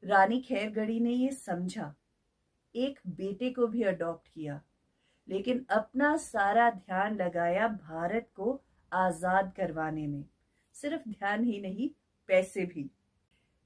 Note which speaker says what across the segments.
Speaker 1: रानी खैरगढ़ी ने ये समझा, एक बेटे को भी अडॉप्ट किया, लेकिन अपना सारा ध्यान लगाया भारत को आजाद करवाने में। सिर्फ ध्यान ही नहीं, पैसे भी।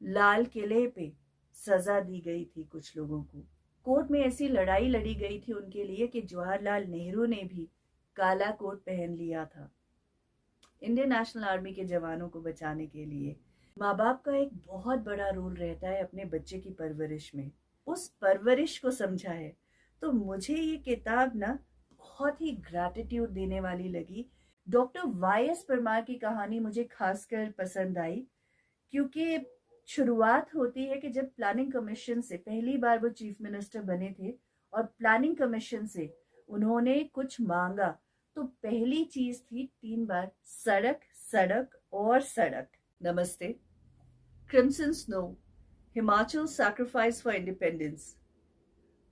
Speaker 1: लाल किले पे सजा दी गई थी कुछ लोगों को। कोर्ट में ऐसी लड़ाई लड़ी गई थी उनके लिए कि जवाहरलाल नेहरू ने भी काला कोट पहन लिया था इंडियन नेशनल आर्मी के जवानों को बचाने के लिए। माँ बाप का एक बहुत बड़ा रोल रहता है अपने बच्चे की परवरिश में। उस परवरिश को समझा है तो मुझे ये किताब ना बहुत ही ग्रैटिट्यूड देने वाली लगी। Doctor Y S. परमार की कहानी मुझे खासकर पसंद आई, क्योंकि शुरुआत होती है कि जब प्लानिंग कमीशन से पहली बार वो चीफ मिनिस्टर बने थे और प्लानिंग कमीशन से उन्होंने कुछ मांगा, तो पहली चीज थी 3 बार सड़क, सड़क और सड़क। नमस्ते। Crimson snow, Himachal sacrifice for independence.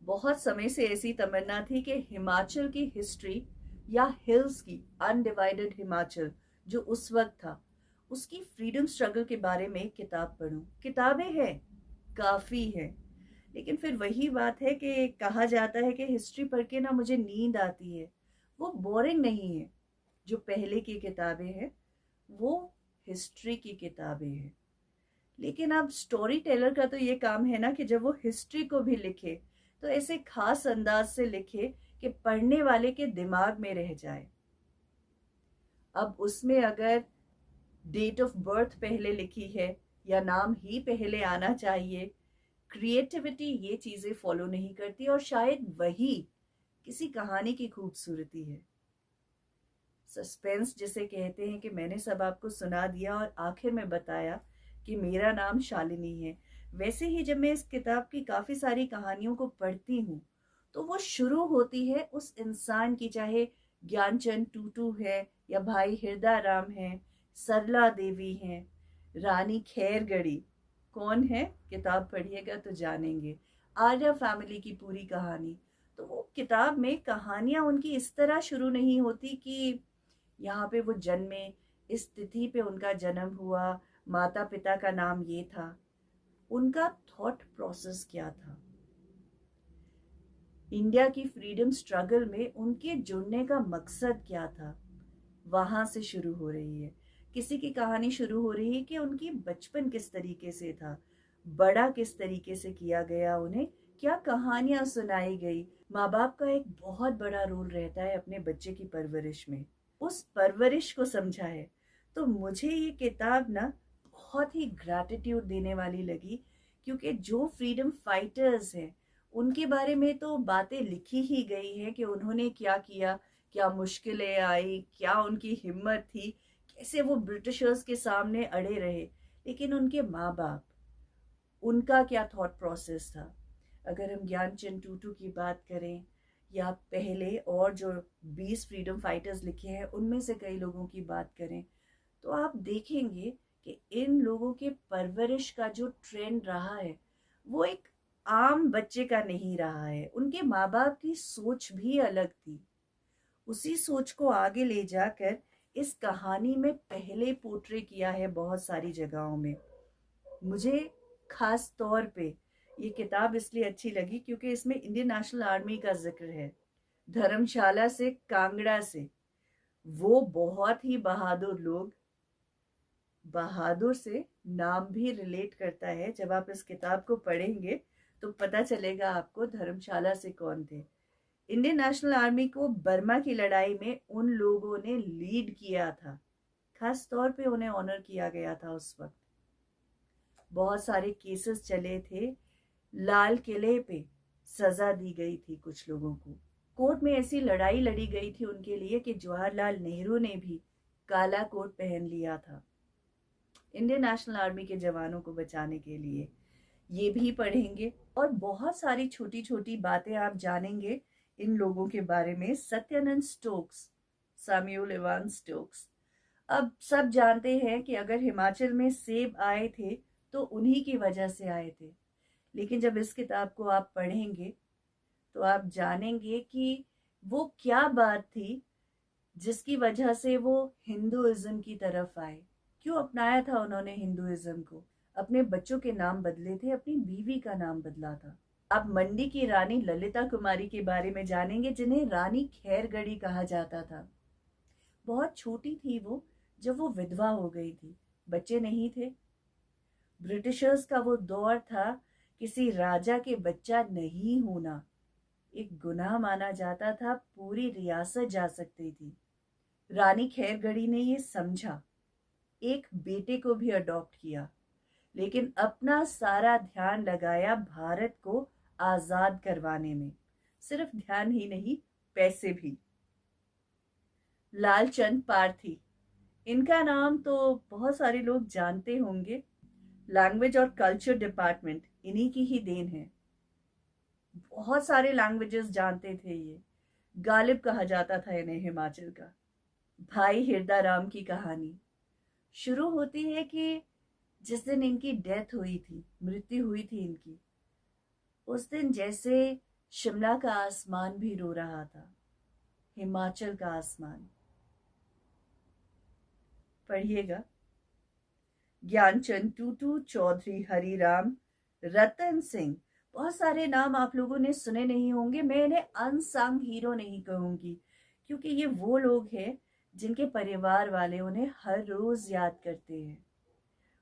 Speaker 1: बहुत समय से ऐसी तमन्ना थी कि हिमाचल की हिस्ट्री या हिल्स की अनडिवाइडेड हिमाचल जो उस वक्त था, उसकी फ्रीडम स्ट्रगल के बारे में किताब पढूं। किताबें हैं, काफी हैं, लेकिन फिर वही बात है कि कहा जाता है कि हिस्ट्री पढ़ के ना मुझे नींद आती है। वो बोरिंग नहीं है। जो पहले की किताबें हैं वो हिस्ट्री की किताबें हैं, लेकिन अब स्टोरी टेलर का तो ये काम है ना कि जब वो हिस्ट्री को भी लिखे तो ऐसे खास अंदाज से लिखे कि पढ़ने वाले के दिमाग में रह जाए। अब उसमें अगर डेट ऑफ बर्थ पहले लिखी है या नाम ही पहले आना चाहिए, क्रिएटिविटी ये चीजें फॉलो नहीं करती, और शायद वही किसी कहानी की खूबसूरती है। सस्पेंस जिसे कहते हैं कि मैंने सब आपको सुना दिया और आखिर में बताया कि मेरा नाम शालिनी है। वैसे ही जब मैं इस किताब की काफी सारी कहानियों को पढ़ती हूँ तो वो शुरू होती है उस इंसान की, चाहे ज्ञानचंद टूटू है या भाई हिरदा राम है, सरला देवी है, रानी खैरगढ़ी कौन है, किताब पढ़िएगा तो जानेंगे, आर्या फैमिली की पूरी कहानी। तो वो किताब में कहानियां उनकी इस तरह शुरू नहीं होती कि यहाँ पे वो जन्मे, इस तिथि पे उनका जन्म हुआ, माता पिता का नाम ये था। उनका थॉट प्रोसेस क्या था, इंडिया की फ्रीडम स्ट्रगल में उनके जुड़ने का मकसद क्या था, वहां से शुरू हो रही है। किसी की कहानी शुरू हो रही है कि उनकी बचपन किस तरीके से था, बड़ा किस तरीके से किया गया, उन्हें क्या कहानियां सुनाई गई। माँ बाप का एक बहुत बड़ा रोल रहता है अपने बच्चे की परवरिश में। उस परवरिश को समझा है तो मुझे ये किताब ना बहुत ही ग्रैटिट्यूड देने वाली लगी, क्योंकि जो फ्रीडम फाइटर्स हैं उनके बारे में तो बातें लिखी ही गई है कि उन्होंने क्या किया, क्या मुश्किलें आई, क्या उनकी हिम्मत थी, कैसे वो ब्रिटिशर्स के सामने अड़े रहे। लेकिन उनके माँ बाप, उनका क्या थॉट प्रोसेस था। अगर हम ज्ञानचंद टूटू की बात करें या पहले और जो 20 फ्रीडम फाइटर्स लिखे हैं उनमें से कई लोगों की बात करें, तो आप देखेंगे कि इन लोगों के परवरिश का जो ट्रेंड रहा है वो एक आम बच्चे का नहीं रहा है। उनके माँ बाप की सोच भी अलग थी। उसी सोच को आगे ले जाकर इस कहानी में पहले पोर्ट्रे किया है बहुत सारी जगहों में। मुझे खास तौर पे ये किताब इसलिए अच्छी लगी क्योंकि इसमें इंडियन नेशनल आर्मी का जिक्र है, धर्मशाला से कांगड़ा से। वो बहुत ही बहादुर लोग, बहादुर से नाम भी रिलेट करता है। जब आप इस किताब को पढ़ेंगे तो पता चलेगा आपको धर्मशाला से कौन थे। इंडियन नेशनल आर्मी को बर्मा की लड़ाई में उन लोगों ने लीड किया था, खास तौर पे उन्हें ऑनर किया गया था उस वक्त। बहुत सारे केसेस चले थे, लाल किले पे सजा दी गई थी कुछ लोगों को। कोर्ट में ऐसी लड़ाई लड़ी गई थी उनके लिए कि जवाहरलाल नेहरू ने भी काला कोट पहन लिया था इंडियन नेशनल आर्मी के जवानों को बचाने के लिए। ये भी पढ़ेंगे और बहुत सारी छोटी छोटी बातें आप जानेंगे इन लोगों के बारे में। Satyanand Stokes, Samuel Ivan Stokes. अब सब जानते हैं कि अगर हिमाचल में सेब आए थे तो उन्हीं की वजह से आए थे, लेकिन जब इस किताब को आप पढ़ेंगे तो आप जानेंगे कि वो क्या बात थी जिसकी वजह से वो हिंदुइज्म की तरफ आए। क्यों अपनाया था उन्होंने हिंदुइज्म को। अपने बच्चों के नाम बदले थे, अपनी बीवी का नाम बदला था। आप मंडी की रानी ललिता कुमारी के बारे में जानेंगे, जिन्हें रानी खैरगढ़ी कहा जाता था। बहुत छोटी थी वो जब वो विधवा हो गई थी, बच्चे नहीं थे। ब्रिटिशर्स का वो दौर था, किसी राजा के बच्चा नहीं होना एक गुनाह माना जाता था, पूरी रियासत जा सकती थी। रानी खैरगढ़ी ने ये समझा, एक बेटे को भी अडॉप्ट किया, लेकिन अपना सारा ध्यान लगाया भारत को आजाद करवाने में। सिर्फ ध्यान ही नहीं, पैसे भी। लालचंद पारथी, इनका नाम तो बहुत सारे लोग जानते होंगे। लैंग्वेज और कल्चर डिपार्टमेंट इन्हीं की ही देन है। बहुत सारे लैंग्वेजेस जानते थे ये। गालिब कहा जाता था इन्हें हिमाचल का। भाई हिरदाराम की कहानी शुरू होती है कि जिस दिन इनकी डेथ हुई थी, मृत्यु हुई थी इनकी, उस दिन जैसे शिमला का आसमान भी रो रहा था, हिमाचल का आसमान। पढ़िएगा। ज्ञानचंद टूटू, चौधरी हरिराम, रतन सिंह, बहुत सारे नाम आप लोगों ने सुने नहीं होंगे। मैं इन्हें अनसंग हीरो नहीं कहूंगी, क्योंकि ये वो लोग हैं जिनके परिवार वाले उन्हें हर रोज याद करते हैं।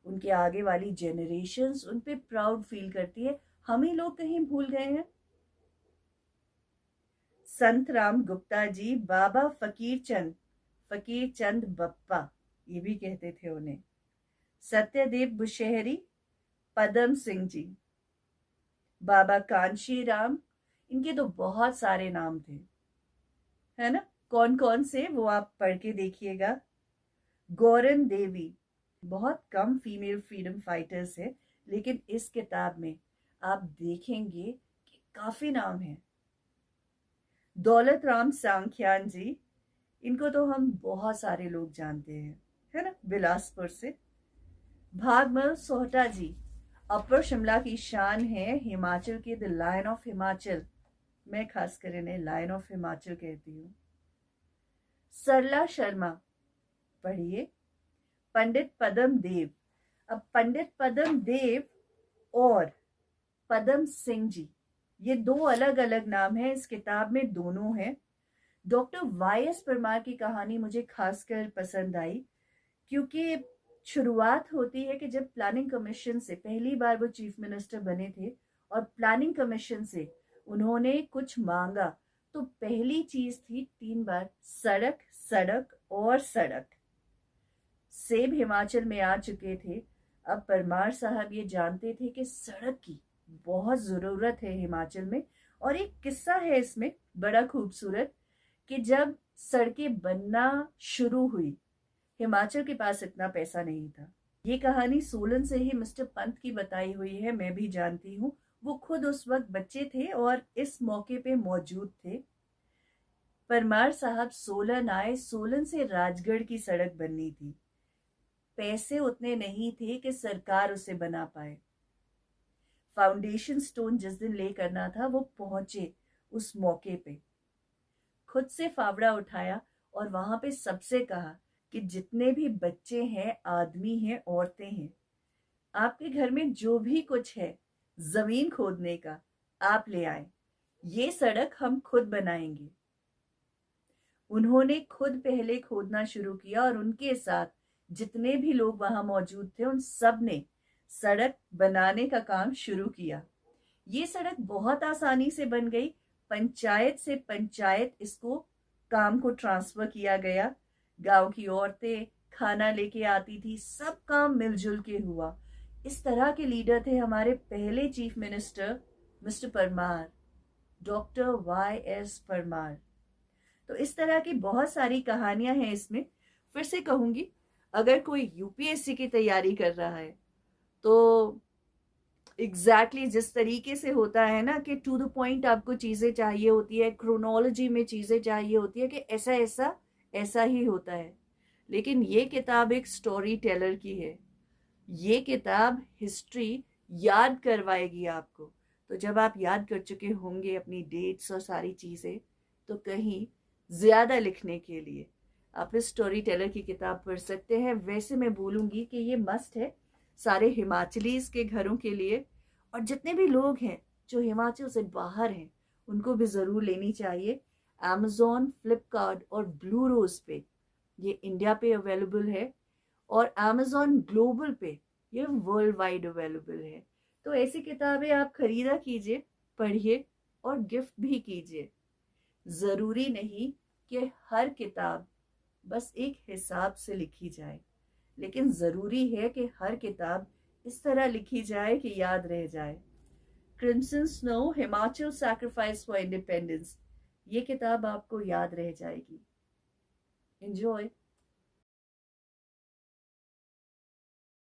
Speaker 1: उनके आगे वाली जनरेशन्स उन पे प्राउड फील करती है। हम ही लोग कहीं भूल गए हैं। संत राम गुप्ता जी, बाबा फकीर चंद बप्पा, ये भी कहते थे उन्हें। सत्यदेव बुशहरी, पदम सिंह जी, बाबा कांशी राम, इनके तो बहुत सारे नाम थे, है ना। कौन कौन से वो आप पढ़ के देखिएगा। गौरन देवी, बहुत कम फीमेल फ्रीडम फाइटर्स है, लेकिन इस किताब में आप देखेंगे कि काफी नाम है। दौलत राम सांख्यान जी, इनको तो हम बहुत सारे लोग जानते हैं, है ना, बिलासपुर से। भागमल सोहटा जी, अपर शिमला की शान है, हिमाचल के द लायन ऑफ हिमाचल। मैं खासकर इन्हें लायन ऑफ हिमाचल कहती हूँ। सरला शर्मा, पढ़िए। पंडित पदम देव, अब पंडित पदम देव और पदम सिंह जी, ये दो अलग अलग नाम हैं इस किताब में, दोनों हैं। Doctor Y S. परमार की कहानी मुझे खासकर पसंद आई, क्योंकि शुरुआत होती है कि जब प्लानिंग कमीशन से पहली बार वो चीफ मिनिस्टर बने थे और प्लानिंग कमीशन से उन्होंने कुछ मांगा, तो पहली चीज थी 3 बार सड़क, सड़क और सड़क। सेब हिमाचल में आ चुके थे। अब परमार साहब ये जानते थे कि सड़क की बहुत जरूरत है हिमाचल में। और एक किस्सा है इसमें बड़ा खूबसूरत, कि जब सड़कें बनना शुरू हुई, हिमाचल के पास इतना पैसा नहीं था। ये कहानी सोलन से ही मिस्टर पंत की बताई हुई है, मैं भी जानती हूँ। वो खुद उस वक्त बच्चे थे और इस मौके पे मौजूद थे। परमार साहब सोलन आए, सोलन से राजगढ़ की सड़क बननी थी। पैसे उतने नहीं थे कि सरकार उसे बना पाए। फाउंडेशन स्टोन जिस दिन ले करना था, वो पहुंचे उस मौके पे, खुद से फावड़ा उठाया और वहां पे सबसे कहा कि जितने भी बच्चे हैं, आदमी हैं, औरतें हैं, आपके घर में जो भी कुछ है जमीन खोदने का, आप ले आए, ये सड़क हम खुद बनाएंगे। उन्होंने खुद पहले खोदना शुरू किया और उनके साथ जितने भी लोग वहां मौजूद थे, उन सब ने सड़क बनाने का काम शुरू किया। ये सड़क बहुत आसानी से बन गई। पंचायत से पंचायत इसको काम को ट्रांसफर किया गया। गांव की औरतें खाना लेके आती थी, सब काम मिलजुल के हुआ। इस तरह के लीडर थे हमारे पहले chief minister mister Parmar, doctor Y S. Parmar. तो इस तरह की बहुत सारी कहानियां हैं इसमें। फिर से कहूंगी, अगर कोई यूपीएससी की तैयारी कर रहा है तो एग्जैक्टली जिस तरीके से होता है ना कि टू द पॉइंट आपको चीजें चाहिए होती है, क्रोनोलॉजी में चीजें चाहिए होती है कि ऐसा ऐसा ऐसा ही होता है। लेकिन ये किताब एक स्टोरी टेलर की है। ये किताब हिस्ट्री याद करवाएगी आपको। तो जब आप याद कर चुके होंगे अपनी डेट्स और सारी चीजें, तो कहीं ज्यादा लिखने के लिए आप इस स्टोरी टेलर की किताब पढ़ सकते हैं। वैसे मैं बोलूंगी कि ये मस्ट है। सारे हिमाचलीज के घरों के लिए, और जितने भी लोग हैं जो हिमाचल से बाहर हैं उनको भी ज़रूर लेनी चाहिए। अमेज़ॉन, फ्लिपकार्ट और ब्लू रोज पे ये इंडिया पे अवेलेबल है, और अमेज़ॉन ग्लोबल पे ये वर्ल्ड वाइड अवेलेबल है। तो ऐसी किताबें आप खरीदा कीजिए, पढ़िए और गिफ्ट भी कीजिए। ज़रूरी नहीं कि हर किताब बस एक हिसाब से लिखी जाए, लेकिन ज़रूरी है कि हर किताब इस तरह लिखी जाए कि याद रह जाए। Crimson snow, Himachal sacrifice for independence, ये किताब आपको याद रह जाएगी। एंजॉय।